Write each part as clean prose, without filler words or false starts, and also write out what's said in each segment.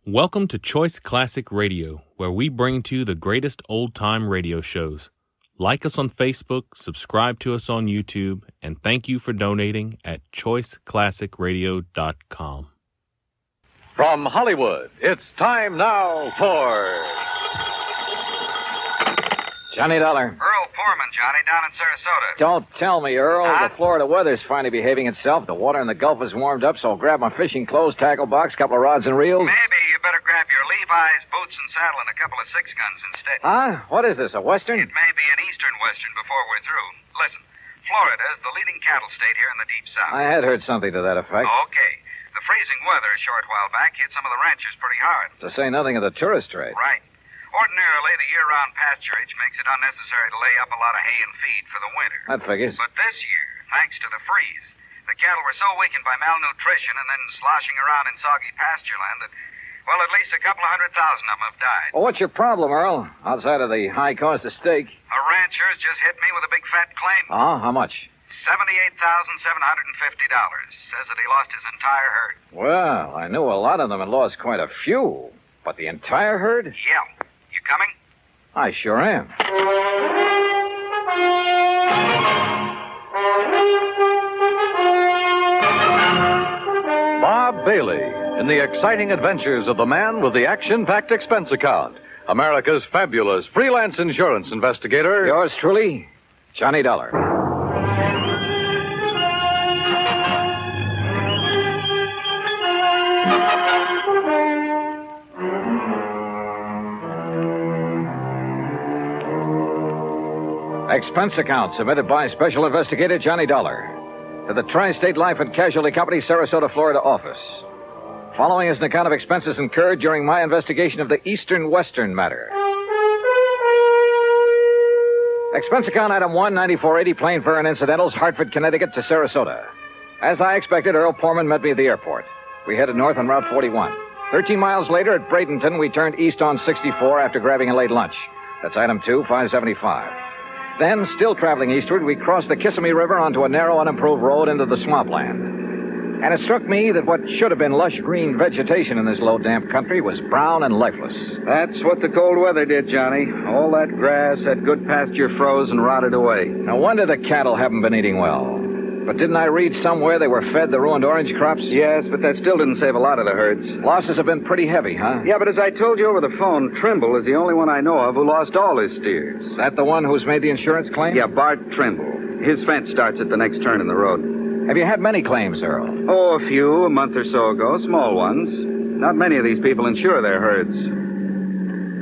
Welcome to Choice Classic Radio, where we bring to you the greatest old-time radio shows. Like us on Facebook, subscribe to us on YouTube, and thank you for donating at choiceclassicradio.com. From Hollywood, it's time now for... Johnny Dollar. Earl Foreman, Johnny, down in Sarasota. Don't tell me, Earl. Huh? The Florida weather's finally behaving itself. The water in the Gulf is warmed up, so I'll grab my fishing clothes, tackle box, couple of rods and reels. Maybe you better grab your Levi's, boots and saddle, and a couple of six guns instead. Huh? What is this, a Western? It may be an eastern western before we're through. Listen, Florida is the leading cattle state here in the Deep South. I had heard something to that effect. Okay. The freezing weather a short while back hit some of the ranchers pretty hard. To say nothing of the tourist trade. Right. Ordinarily, the year-round pasturage makes it unnecessary to lay up a lot of hay and feed for the winter. That figures. But this year, thanks to the freeze, the cattle were so weakened by malnutrition and then sloshing around in soggy pasture land that, well, at least a couple of 100,000 of them have died. Well, what's your problem, Earl? Outside of the high cost of steak. A rancher's just hit me with a big fat claim. Oh, how much? $78,750. Says that he lost his entire herd. Well, I knew a lot of them had lost quite a few. But the entire herd? Yeah. You coming? I sure am. Bob Bailey in the exciting adventures of the man with the action-packed expense account. America's fabulous freelance insurance investigator. Yours truly, Johnny Dollar. Expense account submitted by Special Investigator Johnny Dollar to the Tri-State Life and Casualty Company, Sarasota, Florida office. Following is an account of expenses incurred during my investigation of the Eastern Western matter. Expense account item 1, 9480, plane fare and incidentals, Hartford, Connecticut to Sarasota. As I expected, Earl Porman met me at the airport. We headed north on Route 41. 13 miles later at Bradenton, we turned east on 64 after grabbing a late lunch. That's item 2, 575. Then, still traveling eastward, we crossed the Kissimmee River onto a narrow, unimproved road into the swampland. And it struck me that what should have been lush green vegetation in this low, damp country was brown and lifeless. That's what the cold weather did, Johnny. All that grass, that good pasture froze and rotted away. No wonder the cattle haven't been eating well. But didn't I read somewhere they were fed the ruined orange crops? Yes, but that still didn't save a lot of the herds. Losses have been pretty heavy, huh? Yeah, but as I told you over the phone, Trimble is the only one I know of who lost all his steers. That the one who's made the insurance claim? Yeah, Bart Trimble. His fence starts at the next turn in the road. Have you had many claims, Earl? Oh, a few, a month or so ago. Small ones. Not many of these people insure their herds.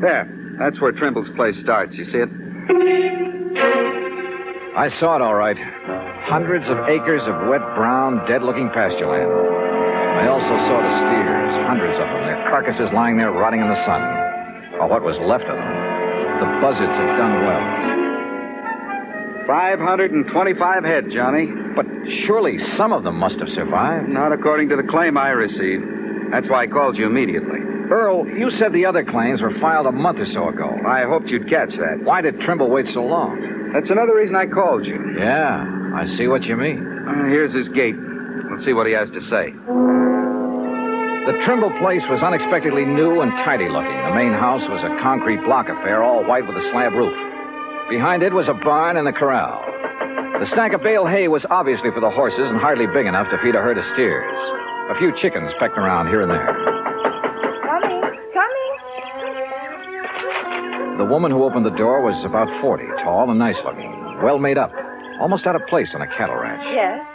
There. That's where Trimble's place starts. You see it? I saw it all right. Hundreds of acres of wet, brown, dead-looking pasture land. I also saw the steers, hundreds of them, their carcasses lying there rotting in the sun. Or what was left of them. The buzzards had done well. 525 head, Johnny. But surely some of them must have survived. Not according to the claim I received. That's why I called you immediately. Earl, you said the other claims were filed a month or so ago. I hoped you'd catch that. Why did Trimble wait so long? That's another reason I called you. Yeah, I see what you mean. Here's his gate. Let's see what he has to say. The Trimble place was unexpectedly new and tidy looking. The main house was a concrete block affair, all white with a slab roof. Behind it was a barn and a corral. The stack of bale hay was obviously for the horses and hardly big enough to feed a herd of steers. A few chickens pecked around here and there. Coming. The woman who opened the door was about 40, tall and nice looking, well made up, almost out of place on a cattle ranch. Yes.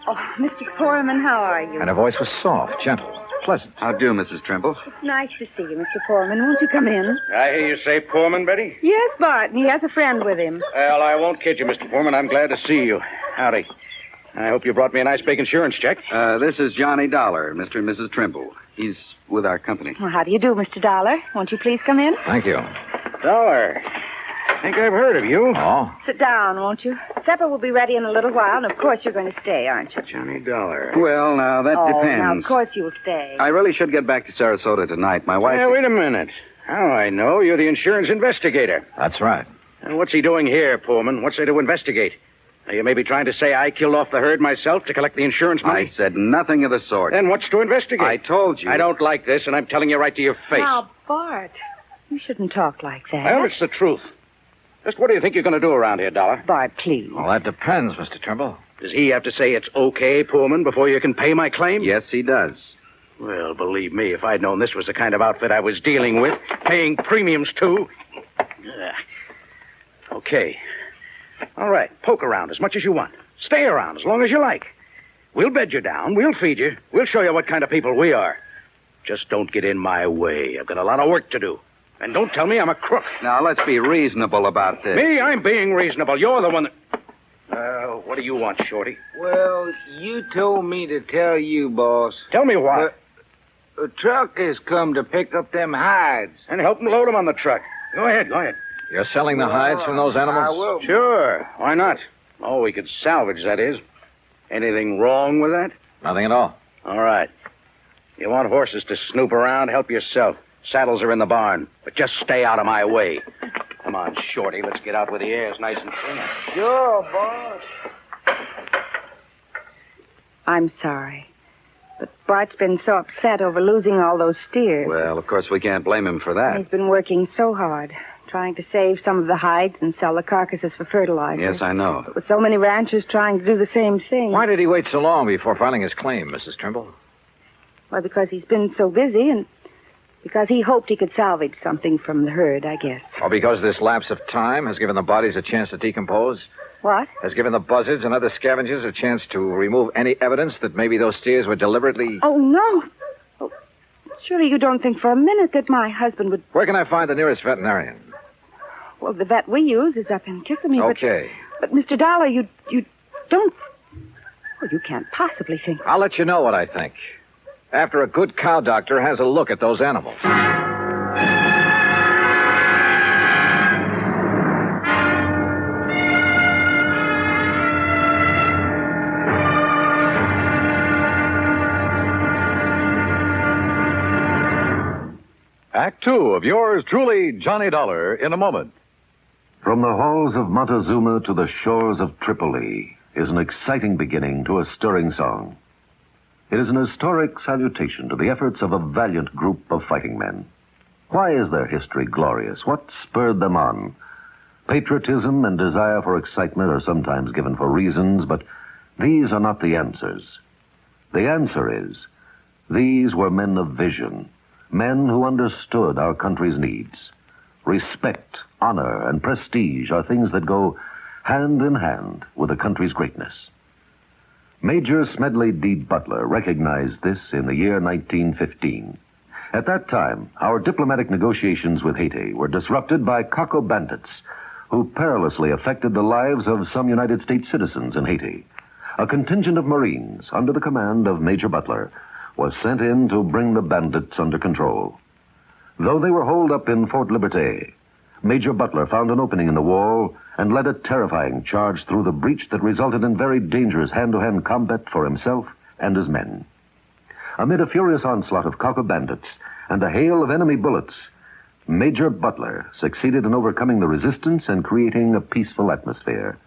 Oh, Mr. Foreman, how are you? And her voice was soft, gentle, pleasant. How do, Mrs. Trimble? It's nice to see you, Mr. Foreman. Won't you come in? I hear you say Foreman, Betty? Yes, Bart, and he has a friend with him. Well, I won't kid you, Mr. Foreman. I'm glad to see you. Howdy. I hope you brought me a nice big insurance check. This is Johnny Dollar, Mr. and Mrs. Trimble. He's with our company. Well, how do you do, Mr. Dollar? Won't you please come in? Thank you. Dollar. I think I've heard of you. Oh? Sit down, won't you? Supper will be ready in a little while, and of course you're going to stay, aren't you? Johnny Dollar. Well, now, that depends. Now, of course you'll stay. I really should get back to Sarasota tonight. My wife... Yeah, wait a minute. How I know you're the insurance investigator. That's right. And what's he doing here, Pullman? What's there to investigate? Now, you may be trying to say I killed off the herd myself to collect the insurance money. I said nothing of the sort. Then what's to investigate? I told you. I don't like this, and I'm telling you right to your face. Now, Bart, you shouldn't talk like that. Well, it's the truth. Just what do you think you're going to do around here, Dollar? Bart, please. Well, that depends, Mr. Trimble. Does he have to say it's okay, Pullman, before you can pay my claim? Yes, he does. Well, believe me, if I'd known this was the kind of outfit I was dealing with, paying premiums to... Okay. All right, poke around as much as you want. Stay around as long as you like. We'll bed you down. We'll feed you. We'll show you what kind of people we are. Just don't get in my way. I've got a lot of work to do. And don't tell me I'm a crook. Now, let's be reasonable about this. Me? I'm being reasonable. You're the one that... what do you want, Shorty? Well, you told me to tell you, boss. Tell me what. A truck has come to pick up them hides. And help them load them on the truck. Go ahead. You're selling the hides from those animals? I will. Sure. Why not? Oh, we could salvage, that is. Anything wrong with that? Nothing at all. All right. You want horses to snoop around, help yourself. Saddles are in the barn, but just stay out of my way. Come on, Shorty, let's get out where the air's nice and clean. Sure, boss. I'm sorry. But Bart's been so upset over losing all those steers. Well, of course, we can't blame him for that. He's been working so hard, trying to save some of the hides and sell the carcasses for fertilizer. Yes, I know. But with so many ranchers trying to do the same thing. Why did he wait so long before filing his claim, Mrs. Trimble? Well, because he's been so busy and because he hoped he could salvage something from the herd, I guess. Or because this lapse of time has given the bodies a chance to decompose? What? Has given the buzzards and other scavengers a chance to remove any evidence that maybe those steers were deliberately... Oh, no. Oh, surely you don't think for a minute that my husband would... Where can I find the nearest veterinarian? Well, the vet we use is up in Kissimmee, Okay. But Mr. Dollar, you don't... Well, you can't possibly think... I'll let you know what I think. After a good cow doctor has a look at those animals. Act two of yours truly, Johnny Dollar, in a moment. From the halls of Montezuma to the shores of Tripoli is an exciting beginning to a stirring song. It is an historic salutation to the efforts of a valiant group of fighting men. Why is their history glorious? What spurred them on? Patriotism and desire for excitement are sometimes given for reasons, but these are not the answers. The answer is, these were men of vision, men who understood our country's needs. Respect, honor, and prestige are things that go hand in hand with a country's greatness. Major Smedley D. Butler recognized this in the year 1915. At that time, our diplomatic negotiations with Haiti were disrupted by Coco bandits who perilously affected the lives of some United States citizens in Haiti. A contingent of Marines under the command of Major Butler was sent in to bring the bandits under control. Though they were holed up in Fort Liberté, Major Butler found an opening in the wall and led a terrifying charge through the breach that resulted in very dangerous hand-to-hand combat for himself and his men. Amid a furious onslaught of Cocker bandits and a hail of enemy bullets, Major Butler succeeded in overcoming the resistance and creating a peaceful atmosphere.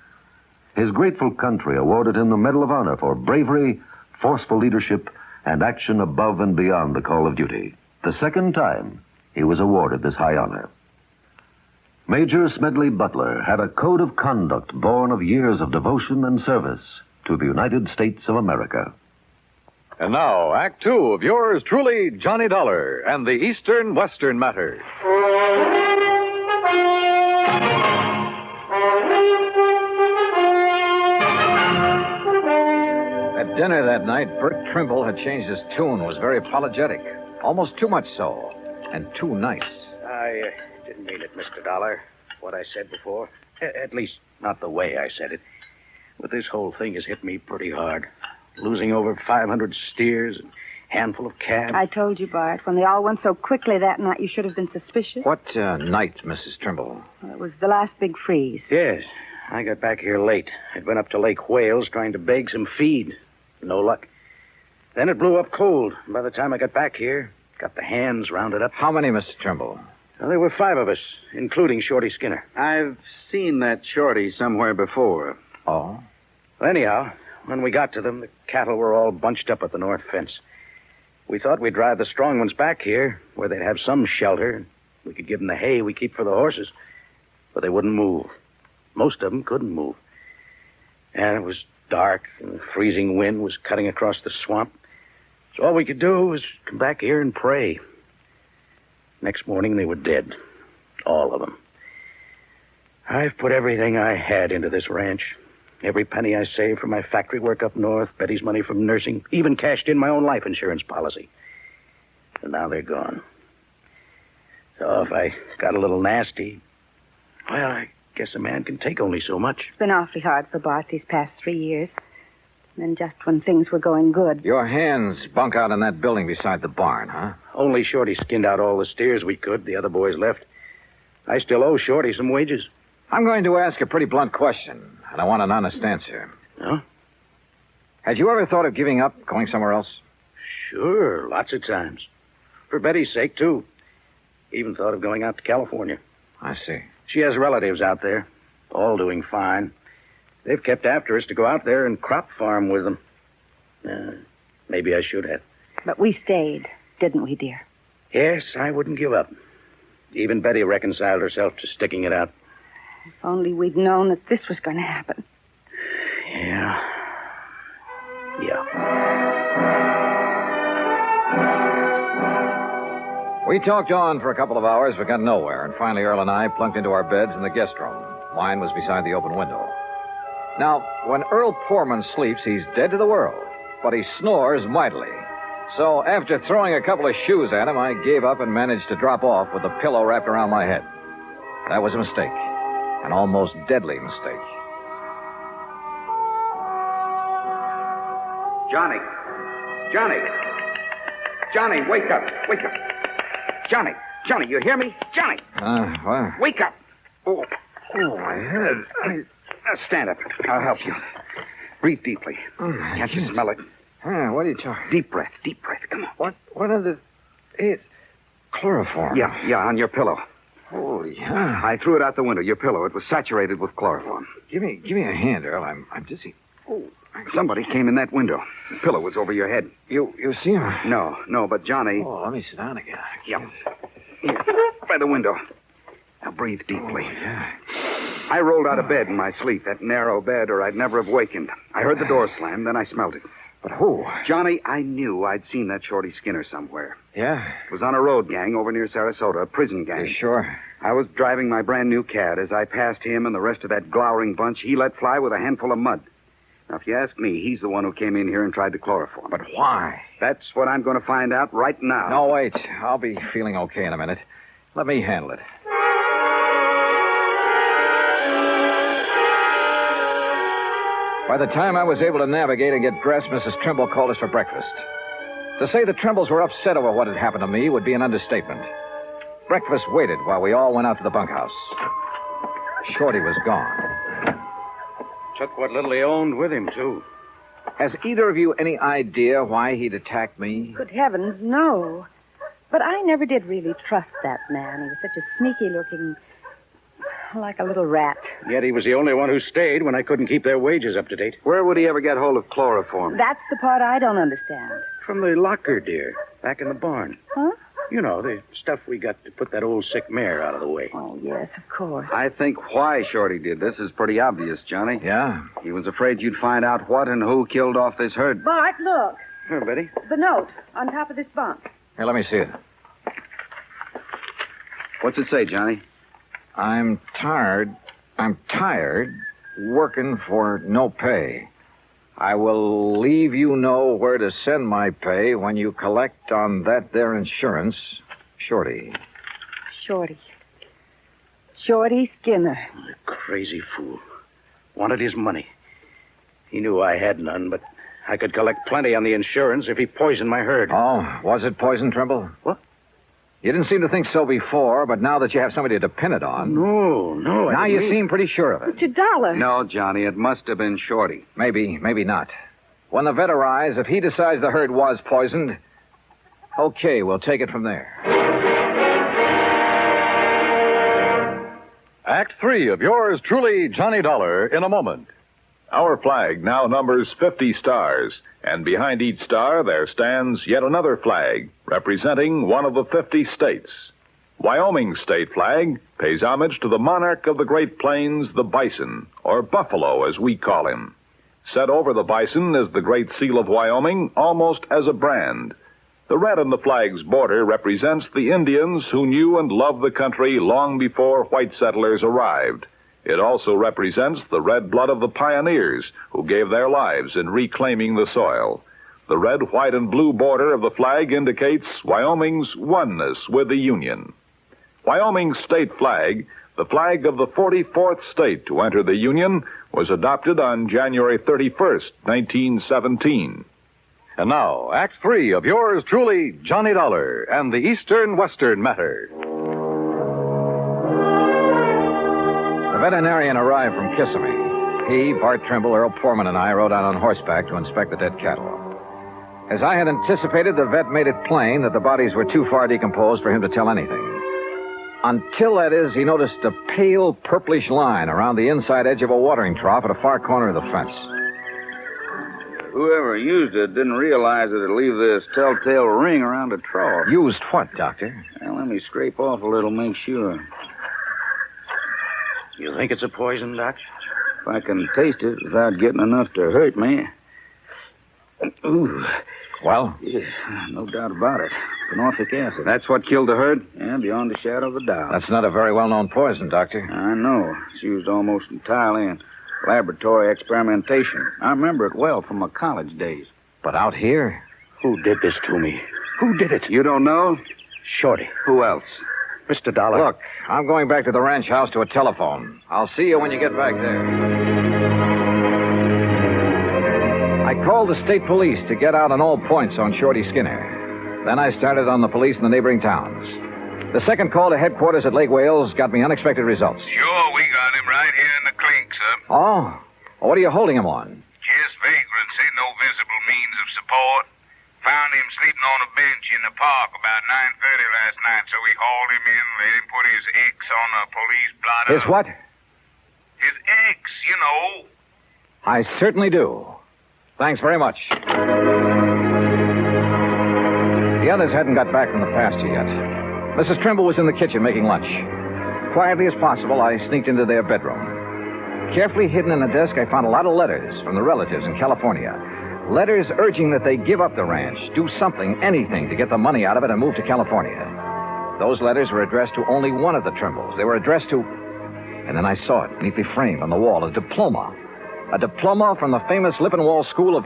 His grateful country awarded him the Medal of Honor for bravery, forceful leadership, and action above and beyond the call of duty. The second time he was awarded this high honor. Major Smedley Butler had a code of conduct born of years of devotion and service to the United States of America. And now, Act two of yours truly, Johnny Dollar and the Eastern-Western Matter. At dinner that night, Bert Trimble had changed his tune, was very apologetic. Almost too much so, and too nice. I didn't mean it, Mr. Dollar, what I said before. At least, not the way I said it. But this whole thing has hit me pretty hard. Losing over 500 steers, and a handful of calves. I told you, Bart, when they all went so quickly that night, you should have been suspicious. What night, Mrs. Trimble? Well, it was the last big freeze. Yes, I got back here late. I'd been up to Lake Wales trying to beg some feed. No luck. Then it blew up cold. By the time I got back here, got the hands rounded up. How many, Mr. Trimble? Well, there were 5 of us, including Shorty Skinner. I've seen that Shorty somewhere before. Oh? Well, anyhow, when we got to them, the cattle were all bunched up at the north fence. We thought we'd drive the strong ones back here, where they'd have some shelter. We could give them the hay we keep for the horses. But they wouldn't move. Most of them couldn't move. And it was dark, and the freezing wind was cutting across the swamp. So all we could do was come back here and pray. Next morning, they were dead. All of them. I've put everything I had into this ranch. Every penny I saved from my factory work up north, Betty's money from nursing, even cashed in my own life insurance policy. And now they're gone. So if I got a little nasty, well, I guess a man can take only so much. It's been awfully hard for Bart these past 3 years. And then just when things were going good. Your hands bunk out in that building beside the barn, huh? Only Shorty skinned out all the steers we could. The other boys left. I still owe Shorty some wages. I'm going to ask a pretty blunt question, and I want an honest answer. Huh? Had you ever thought of giving up, going somewhere else? Sure, lots of times. For Betty's sake, too. Even thought of going out to California. I see. She has relatives out there, all doing fine. They've kept after us to go out there and crop farm with them. Maybe I should have. But we stayed, didn't we, dear? Yes, I wouldn't give up. Even Betty reconciled herself to sticking it out. If only we'd known that this was going to happen. Yeah. We talked on for a couple of hours, but got nowhere, and finally Earl and I plunked into our beds in the guest room. Mine was beside the open window. Now, when Earl Poorman sleeps, he's dead to the world, but he snores mightily. So after throwing a couple of shoes at him, I gave up and managed to drop off with a pillow wrapped around my head. That was a mistake, an almost deadly mistake. Johnny! Johnny, wake up! Johnny, you hear me? Johnny! What? Wake up! Oh, my head. Stand up. I'll help you. Breathe deeply. Can't you smell it? What are you talking? Deep breath. Come on. What are the... It's chloroform. Yeah, on your pillow. Holy hell. I threw it out the window, your pillow. It was saturated with chloroform. Give me a hand, Earl. I'm dizzy. Somebody came in that window. The pillow was over your head. You see him? No, but Johnny... Oh, let me sit down again. Yeah. Here, by the window. Now breathe deeply. Oh, yeah. I rolled out of bed in my sleep, that narrow bed, or I'd never have wakened. I heard the door slam, then I smelled it. But who? Johnny, I knew I'd seen that Shorty Skinner somewhere. Yeah? It was on a road gang over near Sarasota, a prison gang. You sure? I was driving my brand new cat. As I passed him and the rest of that glowering bunch, he let fly with a handful of mud. Now, if you ask me, he's the one who came in here and tried to chloroform. But why? That's what I'm going to find out right now. No, wait. I'll be feeling okay in a minute. Let me handle it. By the time I was able to navigate and get dressed, Mrs. Trimble called us for breakfast. To say the Trimbles were upset over what had happened to me would be an understatement. Breakfast waited while we all went out to the bunkhouse. Shorty was gone. Took what little he owned with him, too. Has either of you any idea why he'd attacked me? Good heavens, no. But I never did really trust that man. He was such a sneaky-looking... like a little rat. Yet he was the only one who stayed when I couldn't keep their wages up to date. Where would he ever get hold of chloroform? That's the part I don't understand. From the locker, dear. Back in the barn. Huh? You know, the stuff we got to put that old sick mare out of the way. Oh, yes, of course. I think why Shorty did this is pretty obvious, Johnny. Yeah? He was afraid you'd find out what and who killed off this herd. Bart, look. Here, Betty. The note on top of this bunk. Here, let me see it. What's it say, Johnny? I'm tired working for no pay. I will leave you know where to send my pay when you collect on that there insurance. Shorty. Shorty Skinner. The crazy fool. Wanted his money. He knew I had none, but I could collect plenty on the insurance if he poisoned my herd. Oh, was it poison, Trimble? What? You didn't seem to think so before, but now that you have somebody to depend it on... No. Now you seem pretty sure of it. Mr. Dollar. No, Johnny, it must have been Shorty. Maybe not. When the vet arrives, if he decides the herd was poisoned, okay, we'll take it from there. Act 3 of yours truly, Johnny Dollar, in a moment. Our flag now numbers 50 stars, and behind each star there stands yet another flag, representing one of the 50 states. Wyoming's state flag pays homage to the monarch of the Great Plains, the bison, or buffalo as we call him. Set over the bison is the Great Seal of Wyoming, almost as a brand. The red on the flag's border represents the Indians who knew and loved the country long before white settlers arrived. It also represents the red blood of the pioneers who gave their lives in reclaiming the soil. The red, white, and blue border of the flag indicates Wyoming's oneness with the Union. Wyoming's state flag, the flag of the 44th state to enter the Union, was adopted on January 31st, 1917. And now, Act 3 of yours truly, Johnny Dollar and the Eastern-Western Matter. The veterinarian arrived from Kissimmee. He, Bart Trimble, Earl Poorman, and I rode out on horseback to inspect the dead cattle. As I had anticipated, the vet made it plain that the bodies were too far decomposed for him to tell anything. Until, that is, he noticed a pale purplish line around the inside edge of a watering trough at a far corner of the fence. Whoever used it didn't realize that it'd leave this telltale ring around the trough. Used what, Doctor? Well, let me scrape off a little, make sure. You think it's a poison, Doc? If I can taste it without getting enough to hurt me. Ooh. Well? Yeah, no doubt about it. Phenotic acid. That's what killed the herd? Yeah, beyond a shadow of a doubt. That's not a very well-known poison, Doctor. I know. It's used almost entirely in laboratory experimentation. I remember it well from my college days. But out here? Who did this to me? Who did it? You don't know? Shorty. Who else? Mr. Dollar. Look, I'm going back to the ranch house to a telephone. I'll see you when you get back there. I called the state police to get out on all points on Shorty Skinner. Then I started on the police in the neighboring towns. The second call to headquarters at Lake Wales got me unexpected results. Sure, we got him right here in the clink, sir. Oh? What are you holding him on? Just vagrancy, no visible means of support. Found him sleeping on a bench in the park about 9:30 last night, so we hauled him in, let him put his X on a police blotter. His what? His X, you know. I certainly do. Thanks very much. The others hadn't got back from the pasture yet. Mrs. Trimble was in the kitchen making lunch. Quietly as possible, I sneaked into their bedroom. Carefully hidden in a desk, I found a lot of letters from the relatives in California. Letters urging that they give up the ranch, do something, anything, to get the money out of it and move to California. Those letters were addressed to only one of the Trimbles. They were addressed to... And then I saw it, neatly framed on the wall, a diploma. A diploma from the famous Lippenwall School of...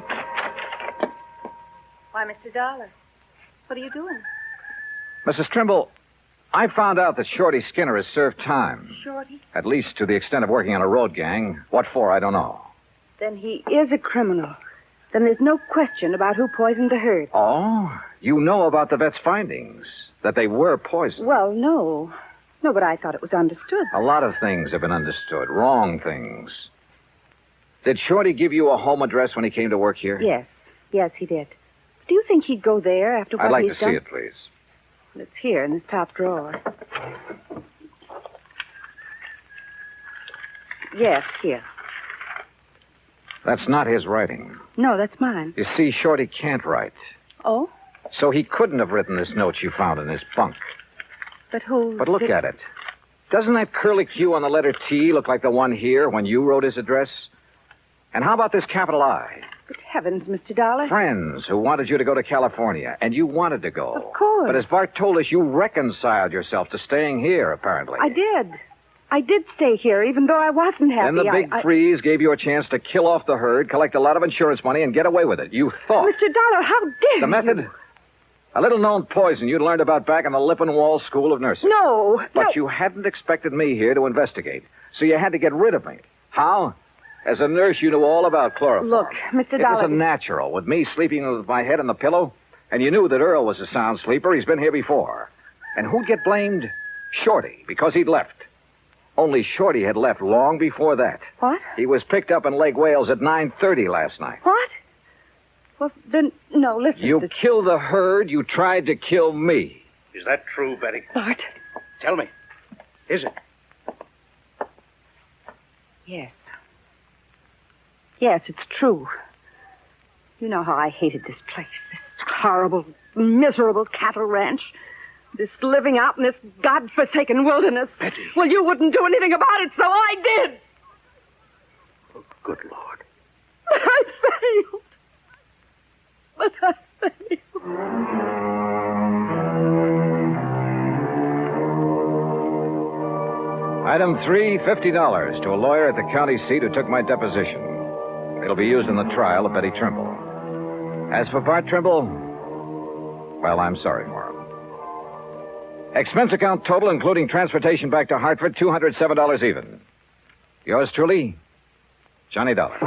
Why, Mr. Dollar, what are you doing? Mrs. Trimble, I found out that Shorty Skinner has served time. Shorty? At least to the extent of working on a road gang. What for, I don't know. Then he is a criminal. Then there's no question about who poisoned the herd. Oh? You know about the vet's findings? That they were poisoned? Well, no. No, but I thought it was understood. A lot of things have been understood. Wrong things. Did Shorty give you a home address when he came to work here? Yes. Yes, he did. Do you think he'd go there after what I'd like he's to done? see it, please. It's here in his top drawer. Yes, here. That's not his writing. No, that's mine. You see, Shorty can't write. Oh? So he couldn't have written this note you found in his bunk. But who... But look at it. Doesn't that curly Q on the letter T look like the one here when you wrote his address? And how about this capital I? Good heavens, Mr. Dollar. Friends who wanted you to go to California, and you wanted to go. Of course. But as Bart told us, you reconciled yourself to staying here, apparently. I did. I did stay here, even though I wasn't happy. Then the big freeze gave you a chance to kill off the herd, collect a lot of insurance money, and get away with it. You thought. Mr. Dollar, how dare The method? you? A little-known poison you'd learned about back in the Lippenwall School of Nursing. No. But you hadn't expected me here to investigate, so you had to get rid of me. How? As a nurse, you knew all about chloroform. Look, Mr. It Dollar... was a natural, with me sleeping with my head on the pillow, and you knew that Earl was a sound sleeper. He's been here before. And who'd get blamed? Shorty, because he'd left. Only Shorty had left long before that. What? He was picked up in Lake Wales at 9:30 last night. What? Well, then, no, listen. You killed the herd. You tried to kill me. Is that true, Betty? Bart? Tell me. Is it? Yes. Yes, it's true. You know how I hated this place, this horrible, miserable cattle ranch. This living out in this godforsaken wilderness. Betty. Well, you wouldn't do anything about it, so I did. Oh, good Lord. But I failed. Item 3, $50 to a lawyer at the county seat who took my deposition. It'll be used in the trial of Betty Trimble. As for Bart Trimble, well, I'm sorry for him. Expense account total, including transportation back to Hartford, $207 even. Yours truly, Johnny Dollar.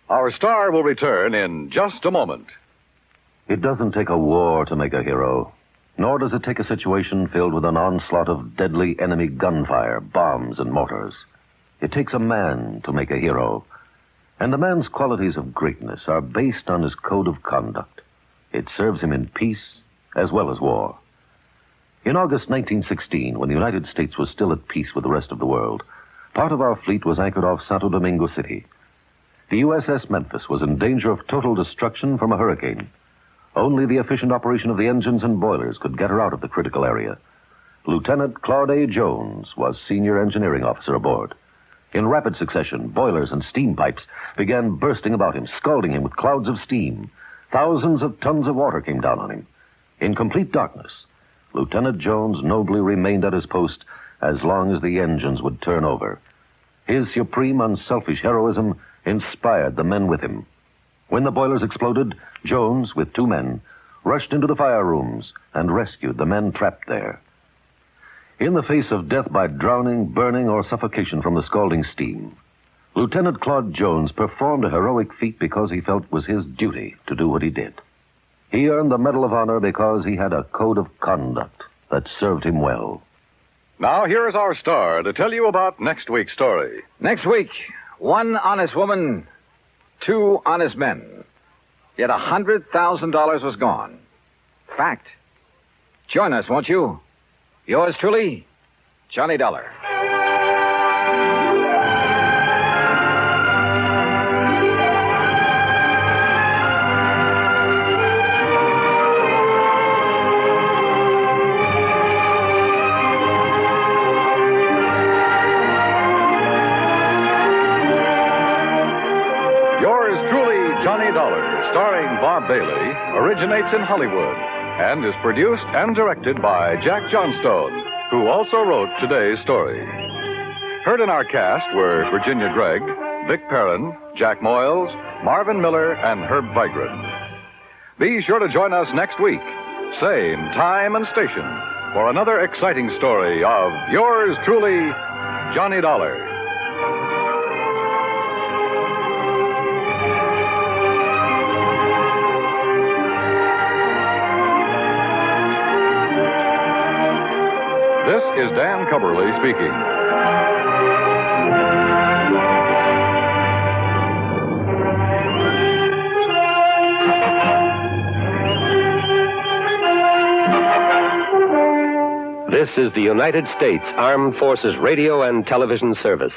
Our star will return in just a moment. It doesn't take a war to make a hero, nor does it take a situation filled with an onslaught of deadly enemy gunfire, bombs, and mortars. It takes a man to make a hero, and a man's qualities of greatness are based on his code of conduct. It serves him in peace as well as war. In August 1916, when the United States was still at peace with the rest of the world, part of our fleet was anchored off Santo Domingo City. The USS Memphis was in danger of total destruction from a hurricane. Only the efficient operation of the engines and boilers could get her out of the critical area. Lieutenant Claude A. Jones was senior engineering officer aboard. In rapid succession, boilers and steam pipes began bursting about him, scalding him with clouds of steam. Thousands of tons of water came down on him. In complete darkness, Lieutenant Jones nobly remained at his post as long as the engines would turn over. His supreme, unselfish heroism inspired the men with him. When the boilers exploded, Jones, with 2 men, rushed into the fire rooms and rescued the men trapped there. In the face of death by drowning, burning, or suffocation from the scalding steam, Lieutenant Claude Jones performed a heroic feat because he felt it was his duty to do what he did. He earned the Medal of Honor because he had a code of conduct that served him well. Now, here is our star to tell you about next week's story. Next week, 1 honest woman, 2 honest men. Yet $100,000 was gone. Fact. Join us, won't you? Yours truly, Johnny Dollar. Yours truly, Johnny Dollar, starring Bob Bailey, originates in Hollywood and is produced and directed by Jack Johnstone, who also wrote today's story. Heard in our cast were Virginia Gregg, Vic Perrin, Jack Moyles, Marvin Miller, and Herb Vigran. Be sure to join us next week, same time and station, for another exciting story of yours truly, Johnny Dollar. This is Dan Cubberly speaking. This is the United States Armed Forces Radio and Television Service.